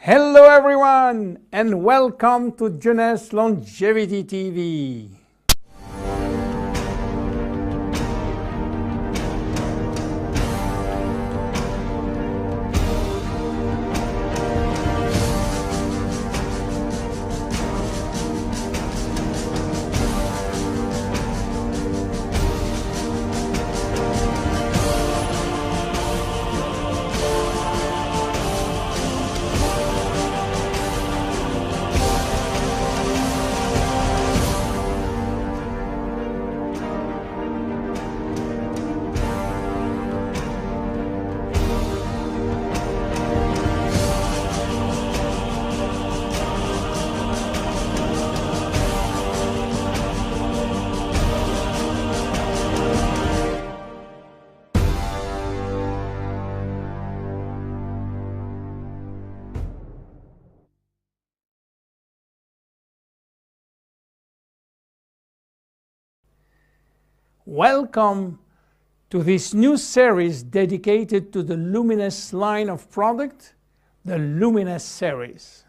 Hello everyone and welcome to Jeunesse Longevity TV. Welcome to this new series dedicated to the LUMINESCE line of product, the LUMINESCE series.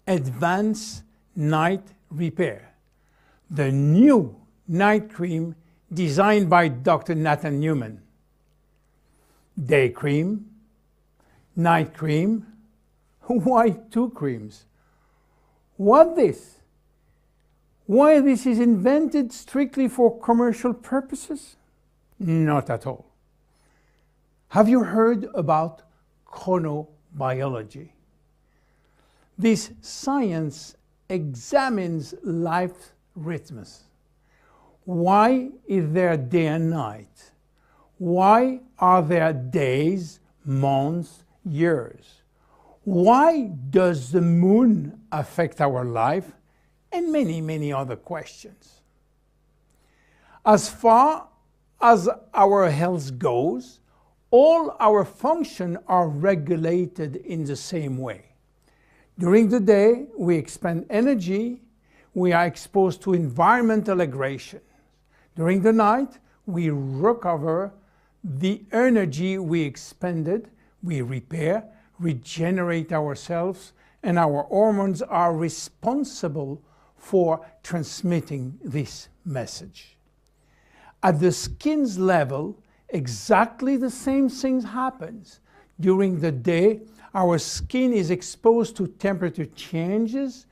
Advanced Night Repair, the new night cream designed by Dr. Nathan Newman. Day cream, night cream, why two creams? What this? Why this is invented strictly for commercial purposes? Not at all. Have you heard about chronobiology? This science examines life's rhythms. Why is there day and night? Why are there days, months, years? Why does the moon affect our life? And many other questions. As far as our health goes, all our functions are regulated in the same way. During the day, we expend energy, we are exposed to environmental aggression. During the night, we recover the energy we expended, we repair, regenerate ourselves, and our hormones are responsible for transmitting this message. At the skin's level, exactly the same thing happens. During the day, our skin is exposed to temperature changes,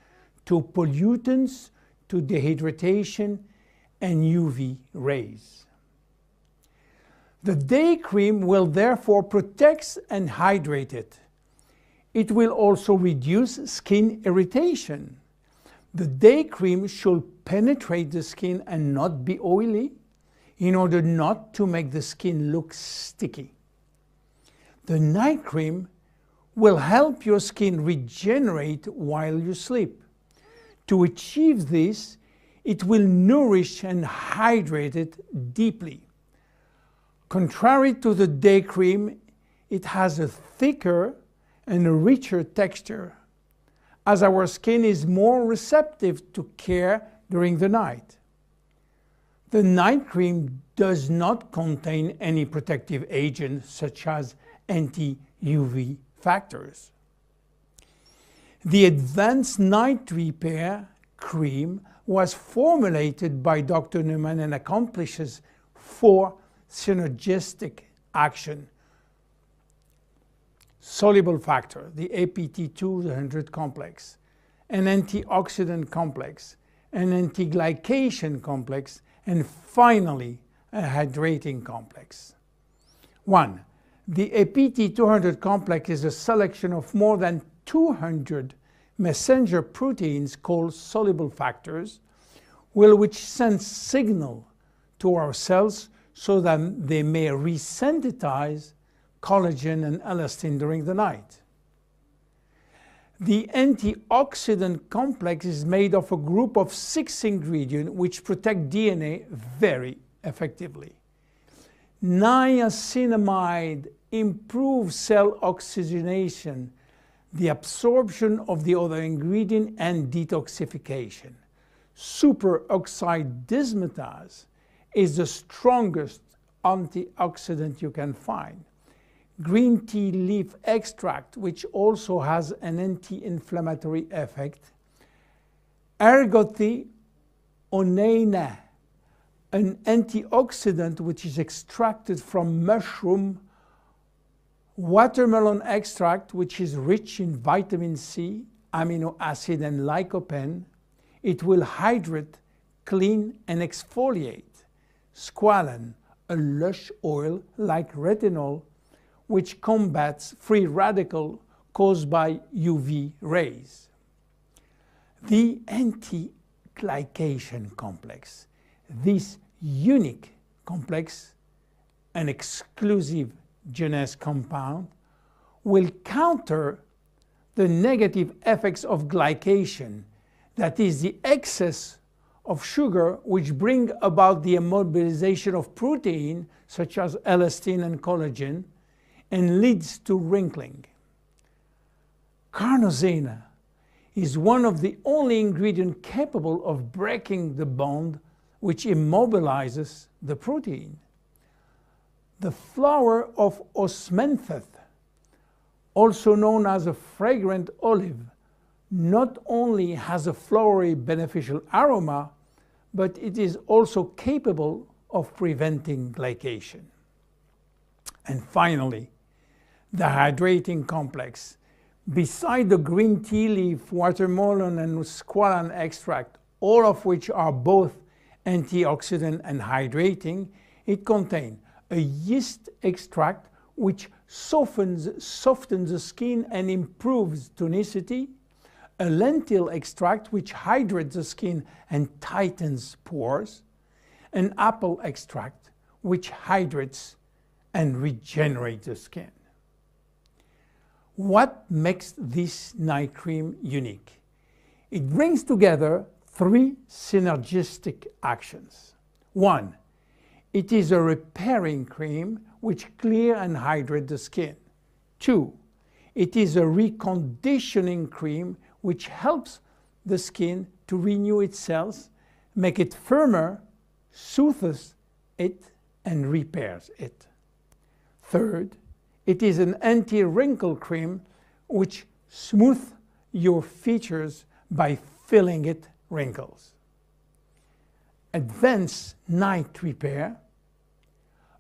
to pollutants, to dehydration, and UV rays. The day cream will therefore protect and hydrate it. It will also reduce skin irritation. The day cream should penetrate the skin and not be oily in order not to make the skin look sticky. The night cream will help your skin regenerate while you sleep. To achieve this, it will nourish and hydrate it deeply. Contrary to the day cream, it has a thicker and a richer texture, as our skin is more receptive to care during the night. The night cream does not contain any protective agents such as anti-UV factors. The Advanced Night Repair cream was formulated by Dr. Newman and accomplishes 4 synergistic action. Soluble factor, the APT200 complex, an antioxidant complex, an anti-glycation complex, and finally, a hydrating complex. 1. The APT200 complex is a selection of more than 200 messenger proteins called soluble factors, which send signal to our cells so that they may resynthesize collagen and elastin during the night. The antioxidant complex is made of a group of 6 ingredients which protect DNA very effectively. Niacinamide improves cell oxygenation, the absorption of the other ingredient, and detoxification. Superoxide dismutase is the strongest antioxidant you can find. green tea leaf extract, which also has an anti-inflammatory effect, ergothi oneina, an antioxidant which is extracted from mushroom, watermelon extract, which is rich in vitamin C, amino acid, and lycopene. It will hydrate, clean, and exfoliate. Squalane, a lush oil like retinol, which combats free radical caused by UV rays. The anti-glycation complex, this unique complex, an exclusive Jeunesse compound, will counter the negative effects of glycation, that is the excess of sugar which bring about the immobilization of protein such as elastin and collagen and leads to wrinkling. Carnosine is one of the only ingredients capable of breaking the bond which immobilizes the protein. The flower of osmanthus, also known as a fragrant olive, not only has a flowery beneficial aroma, but it is also capable of preventing glycation. And finally, the hydrating complex. Beside the green tea leaf, watermelon, and squalane extract, all of which are both antioxidant and hydrating, it contains a yeast extract which softens the skin and improves tonicity, a lentil extract which hydrates the skin and tightens pores, an apple extract which hydrates and regenerates the skin. What makes this night cream unique? It brings together three synergistic actions. One, it is a repairing cream which clears and hydrates the skin. Two, it is a reconditioning cream which helps the skin to renew its cells, make it firmer, soothes it, and repairs it. Third, it is an anti-wrinkle cream which smooths your features by filling it wrinkles. Advanced Night Repair,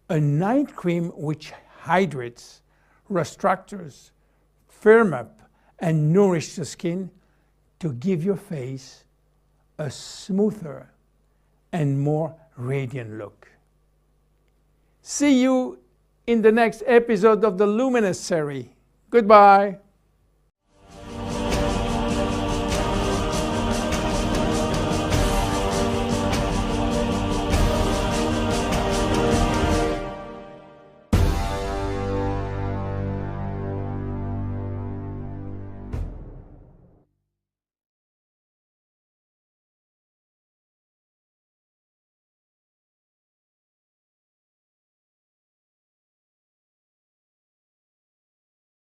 a night cream which hydrates, restructures, firm up, and nourish the skin to give your face a smoother and more radiant look. See you in the next episode of the LUMINESCE series. Goodbye.